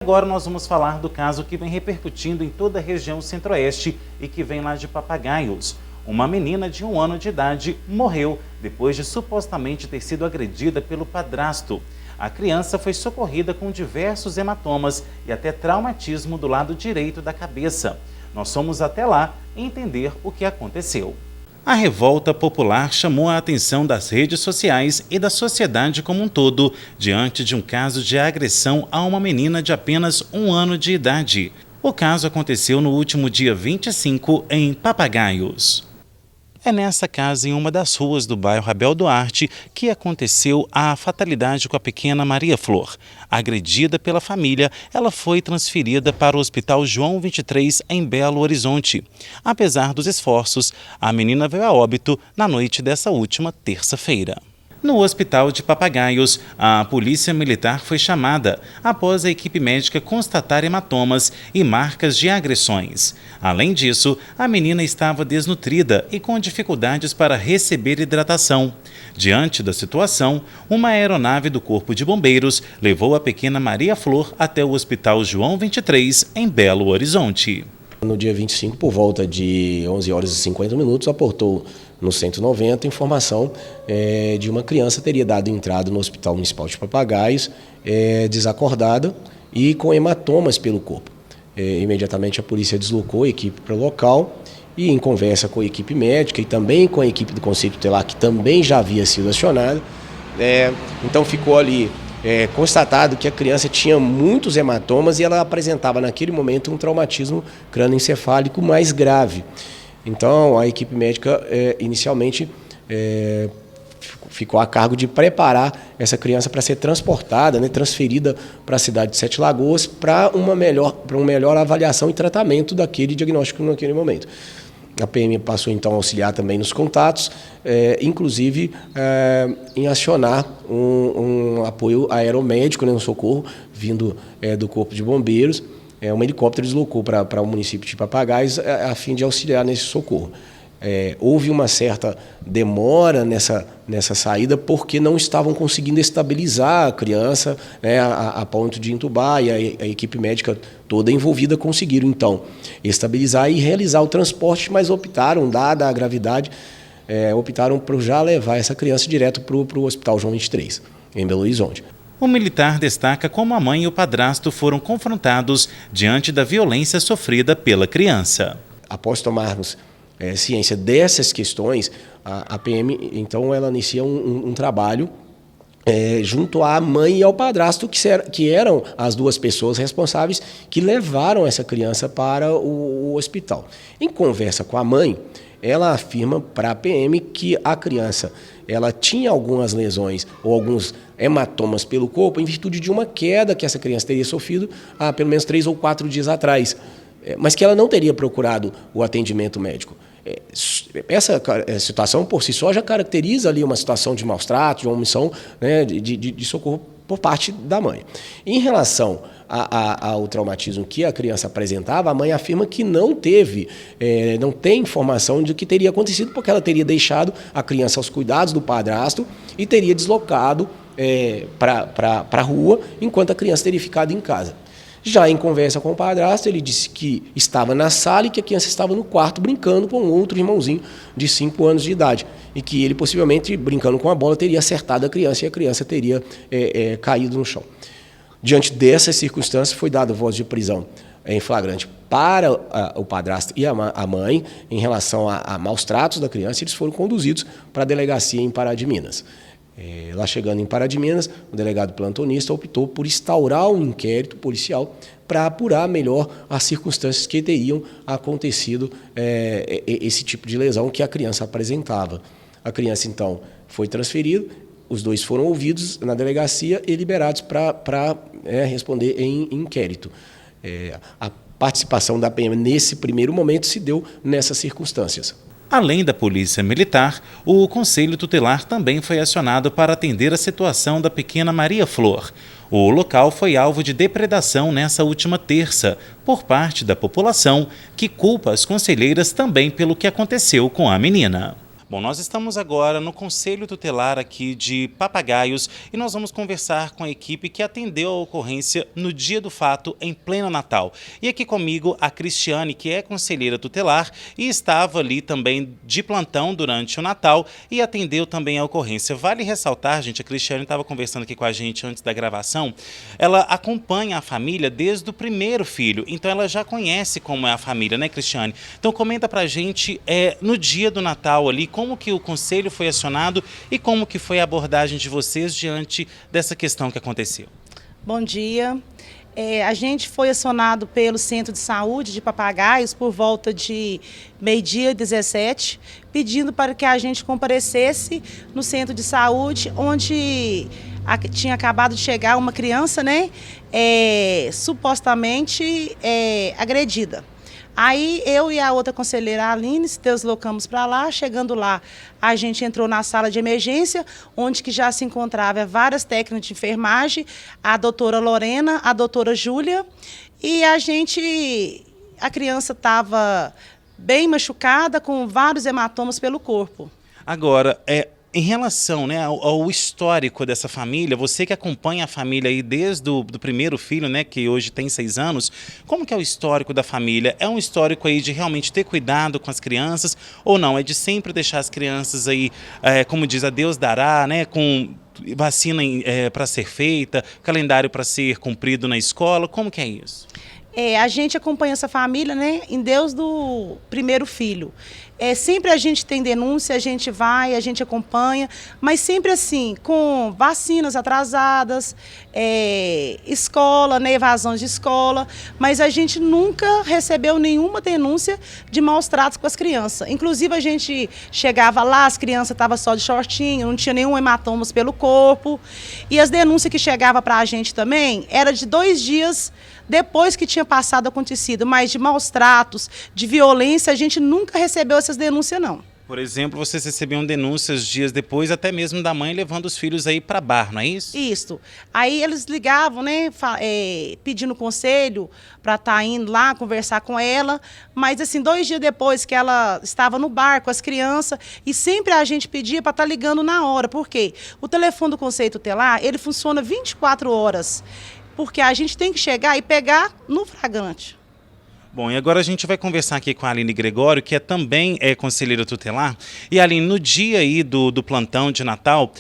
Agora nós vamos falar do caso que vem repercutindo em toda a região centro-oeste e que vem lá de Papagaios. Uma menina de 1 ano de idade morreu depois de supostamente ter sido agredida pelo padrasto. A criança foi socorrida com diversos hematomas e até traumatismo do lado direito da cabeça. Nós fomos até lá entender o que aconteceu. A revolta popular chamou a atenção das redes sociais e da sociedade como um todo, diante de um caso de agressão a uma menina de apenas 1 ano de idade. O caso aconteceu no último dia 25, em Papagaios. É nessa casa, em uma das ruas do bairro Abel Duarte, que aconteceu a fatalidade com a pequena Maria Flor. Agredida pela família, ela foi transferida para o Hospital João 23, em Belo Horizonte. Apesar dos esforços, a menina veio a óbito na noite dessa última terça-feira. No hospital de Papagaios, a polícia militar foi chamada após a equipe médica constatar hematomas e marcas de agressões. Além disso, a menina estava desnutrida e com dificuldades para receber hidratação. Diante da situação, uma aeronave do Corpo de Bombeiros levou a pequena Maria Flor até o Hospital João 23, em Belo Horizonte. No dia 25, por volta de 11 horas e 50 minutos, aportou no 190 informação de uma criança teria dado entrada no Hospital Municipal de Papagaios, desacordada e com hematomas pelo corpo. Imediatamente a polícia deslocou a equipe para o local e, em conversa com a equipe médica e também com a equipe do Conselho Tutelar, que também já havia sido acionada, então ficou ali constatado que a criança tinha muitos hematomas e ela apresentava naquele momento um traumatismo crânioencefálico mais grave. Então a equipe médica inicialmente ficou a cargo de preparar essa criança para ser transportada, transferida para a cidade de Sete Lagoas para uma melhor avaliação e tratamento daquele diagnóstico naquele momento. A PM passou então a auxiliar também nos contatos, inclusive em acionar um apoio aeromédico, um socorro vindo do Corpo de Bombeiros. Um helicóptero deslocou para o município de Papagaios a fim de auxiliar nesse socorro. Houve uma certa demora nessa saída porque não estavam conseguindo estabilizar a criança a ponto de entubar, e a equipe médica toda envolvida conseguiram então estabilizar e realizar o transporte, mas optaram, dada a gravidade, optaram por já levar essa criança direto para o Hospital João 23, em Belo Horizonte. O militar destaca como a mãe e o padrasto foram confrontados diante da violência sofrida pela criança. Após tomarmos ciência dessas questões, a PM, então, ela inicia um trabalho junto à mãe e ao padrasto, que eram as duas pessoas responsáveis que levaram essa criança para o hospital. Em conversa com a mãe, ela afirma para a PM que a criança ela tinha algumas lesões ou alguns hematomas pelo corpo em virtude de uma queda que essa criança teria sofrido há pelo menos 3 ou 4 dias atrás, mas que ela não teria procurado o atendimento médico. Essa situação por si só já caracteriza ali uma situação de maus tratos, de uma omissão de socorro por parte da mãe. Em relação ao traumatismo que a criança apresentava, a mãe afirma que não tem informação de que teria acontecido, porque ela teria deixado a criança aos cuidados do padrasto e teria deslocado para a rua, enquanto a criança teria ficado em casa. Já em conversa com o padrasto, ele disse que estava na sala e que a criança estava no quarto brincando com outro irmãozinho de 5 anos de idade. E que ele, possivelmente, brincando com a bola, teria acertado a criança e a criança teria caído no chão. Diante dessas circunstâncias, foi dada voz de prisão em flagrante para o padrasto e a mãe em relação a maus tratos da criança. Eles foram conduzidos para a delegacia em Pará de Minas. Lá chegando em Pará de Minas, o delegado plantonista optou por instaurar um inquérito policial para apurar melhor as circunstâncias que teriam acontecido esse tipo de lesão que a criança apresentava. A criança, então, foi transferida, os dois foram ouvidos na delegacia e liberados para responder em inquérito. A participação da PM nesse primeiro momento se deu nessas circunstâncias. Além da Polícia Militar, o Conselho Tutelar também foi acionado para atender a situação da pequena Maria Flor. O local foi alvo de depredação nessa última terça, por parte da população, que culpa as conselheiras também pelo que aconteceu com a menina. Bom, nós estamos agora no Conselho Tutelar aqui de Papagaios e nós vamos conversar com a equipe que atendeu a ocorrência no dia do fato, em pleno Natal. E aqui comigo a Cristiane, que é conselheira tutelar e estava ali também de plantão durante o Natal e atendeu também a ocorrência. Vale ressaltar, gente, a Cristiane estava conversando aqui com a gente antes da gravação, ela acompanha a família desde o primeiro filho, então ela já conhece como é a família, né, Cristiane? Então comenta pra gente, no dia do Natal ali, como que o conselho foi acionado e como que foi a abordagem de vocês diante dessa questão que aconteceu. Bom dia. A gente foi acionado pelo Centro de Saúde de Papagaios por volta de 12h17, pedindo para que a gente comparecesse no Centro de Saúde, onde tinha acabado de chegar uma criança, né, supostamente agredida. Aí eu e a outra conselheira, a Aline, se deslocamos para lá. Chegando lá, a gente entrou na sala de emergência, onde que já se encontrava várias técnicas de enfermagem, a doutora Lorena, a doutora Júlia, e a criança estava bem machucada, com vários hematomas pelo corpo. Agora, em relação, né, ao histórico dessa família, você que acompanha a família aí desde o primeiro filho, né, que hoje tem 6 anos, como que é o histórico da família? É um histórico aí de realmente ter cuidado com as crianças ou não? É de sempre deixar as crianças aí, como diz, a Deus dará, né, com vacina para ser feita, calendário para ser cumprido na escola, como que é isso? A gente acompanha essa família, né, em Deus do primeiro filho. Sempre a gente tem denúncia, a gente vai, a gente acompanha, mas sempre assim, com vacinas atrasadas, escola, né, evasões de escola, mas a gente nunca recebeu nenhuma denúncia de maus tratos com as crianças. Inclusive a gente chegava lá, as crianças estavam só de shortinho, não tinha nenhum hematomas pelo corpo, e as denúncias que chegavam para a gente também era de 2 dias depois que tinha passado acontecido, mas de maus tratos, de violência, a gente nunca recebeu essas denúncias, não. Por exemplo, vocês recebiam denúncias dias depois, até mesmo da mãe levando os filhos aí para bar, não é isso? Isso. Aí eles ligavam, né, pedindo conselho para estar indo lá conversar com ela, mas assim, 2 dias depois que ela estava no bar com as crianças, e sempre a gente pedia para estar ligando na hora, porque o telefone do Conselho Tutelar, ele funciona 24 horas, porque a gente tem que chegar e pegar no flagrante. Bom, e agora a gente vai conversar aqui com a Aline Gregório, que também é conselheira tutelar. E Aline, no dia aí do plantão de Natal,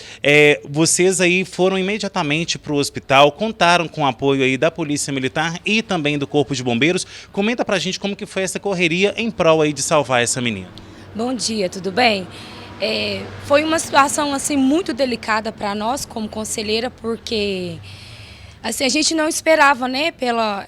vocês aí foram imediatamente para o hospital, contaram com o apoio aí da Polícia Militar e também do Corpo de Bombeiros. Comenta pra gente como que foi essa correria em prol aí de salvar essa menina. Bom dia, tudo bem? Foi uma situação assim muito delicada para nós como conselheira, porque assim, a gente não esperava, né,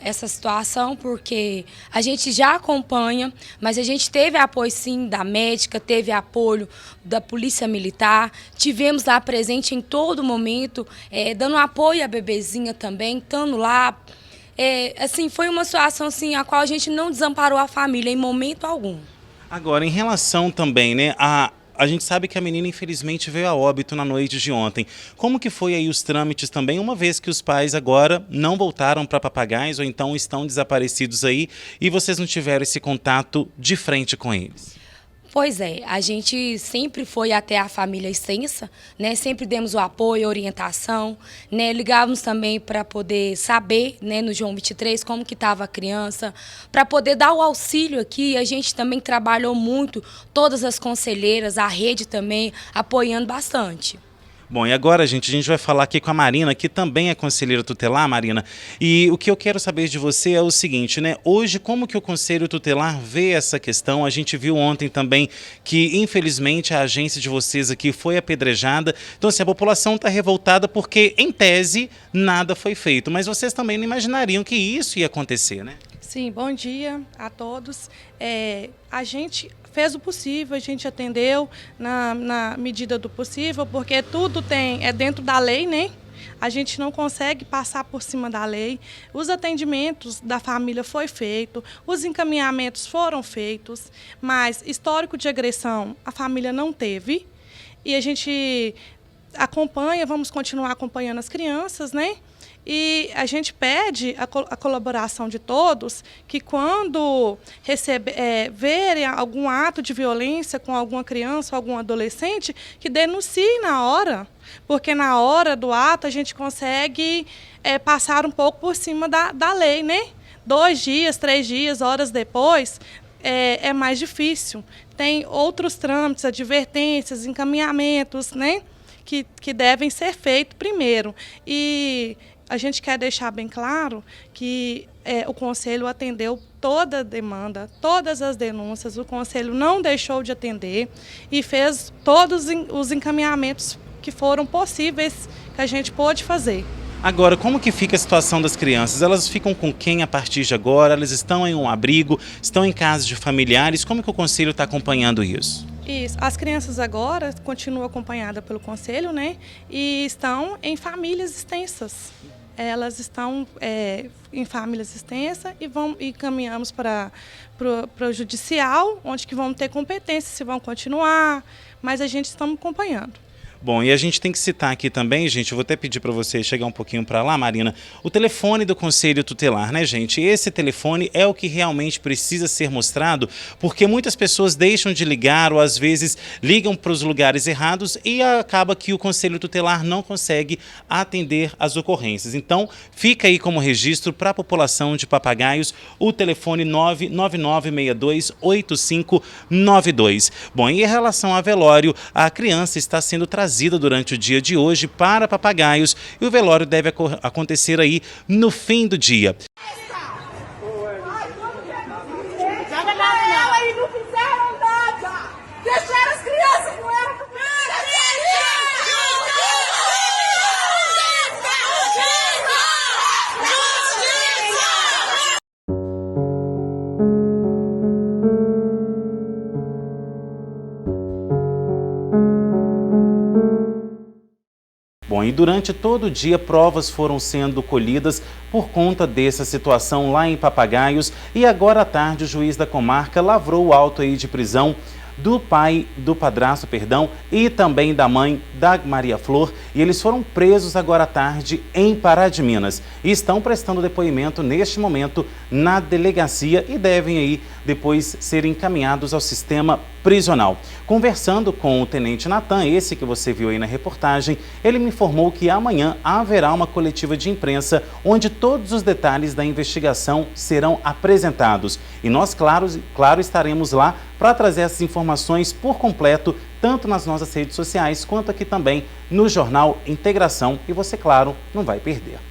essa situação, porque a gente já acompanha, mas a gente teve apoio sim da médica, teve apoio da Polícia Militar, tivemos lá presente em todo momento, dando apoio à bebezinha também, estando lá. Assim, foi uma situação assim, a qual a gente não desamparou a família em momento algum. Agora, em relação também, né, a gente sabe que a menina, infelizmente, veio a óbito na noite de ontem. Como que foi aí os trâmites também, uma vez que os pais agora não voltaram para Papagaios ou então estão desaparecidos aí e vocês não tiveram esse contato de frente com eles? Pois a gente sempre foi até a família extensa, né? Sempre demos o apoio, orientação, né? Ligávamos também para poder saber, né, no João 23, como que estava a criança, para poder dar o auxílio aqui. A gente também trabalhou muito, todas as conselheiras, a rede também, apoiando bastante. Bom, e agora, gente, a gente vai falar aqui com a Marina, que também é conselheira tutelar, Marina. E o que eu quero saber de você é o seguinte, né? Hoje, como que o Conselho Tutelar vê essa questão? A gente viu ontem também que, infelizmente, a agência de vocês aqui foi apedrejada. Então, assim, a população está revoltada porque, em tese, nada foi feito. Mas vocês também não imaginariam que isso ia acontecer, né? Sim, bom dia a todos. A gente fez o possível, a gente atendeu na medida do possível, porque tudo é dentro da lei, né? A gente não consegue passar por cima da lei. Os atendimentos da família foi feito, os encaminhamentos foram feitos, mas histórico de agressão a família não teve. E a gente acompanha, vamos continuar acompanhando as crianças, né? E a gente pede a colaboração de todos, que quando verem algum ato de violência com alguma criança ou algum adolescente, que denuncie na hora, porque na hora do ato a gente consegue passar um pouco por cima da lei, né? 2 dias, 3 dias, horas depois, é mais difícil. Tem outros trâmites, advertências, encaminhamentos, né? Que devem ser feitos primeiro. E a gente quer deixar bem claro que o Conselho atendeu toda a demanda, todas as denúncias, o Conselho não deixou de atender e fez todos os encaminhamentos que foram possíveis que a gente pôde fazer. Agora, como que fica a situação das crianças? Elas ficam com quem a partir de agora? Elas estão em um abrigo? Estão em casa de familiares? Como que o Conselho está acompanhando isso? Isso. As crianças agora continuam acompanhadas pelo Conselho, né? E estão em famílias extensas. Elas estão em famílias extensas e caminhamos para o judicial, onde que vão ter competência, se vão continuar, mas a gente está acompanhando. Bom, e a gente tem que citar aqui também, gente, eu vou até pedir para você chegar um pouquinho para lá, Marina, o telefone do Conselho Tutelar, né, gente? Esse telefone é o que realmente precisa ser mostrado, porque muitas pessoas deixam de ligar ou às vezes ligam para os lugares errados e acaba que o Conselho Tutelar não consegue atender as ocorrências. Então, fica aí como registro para a população de Papagaios o telefone 999628592. Bom, e em relação a velório, a criança está sendo trazida durante o dia de hoje para Papagaios e o velório deve acontecer aí no fim do dia. Ela e não fizeram nada! Deixaram as crianças com ela! Bom, e durante todo o dia provas foram sendo colhidas por conta dessa situação lá em Papagaios e agora à tarde o juiz da comarca lavrou o auto aí de prisão do padrasto, e também da mãe da Maria Flor, e eles foram presos agora à tarde em Pará de Minas e estão prestando depoimento neste momento na delegacia e devem aí depois ser encaminhados ao sistema prisional. Conversando com o tenente Natan, esse que você viu aí na reportagem, ele me informou que amanhã haverá uma coletiva de imprensa onde todos os detalhes da investigação serão apresentados. E nós, claro, estaremos lá para trazer essas informações por completo, tanto nas nossas redes sociais quanto aqui também no Jornal Integração. E você, claro, não vai perder.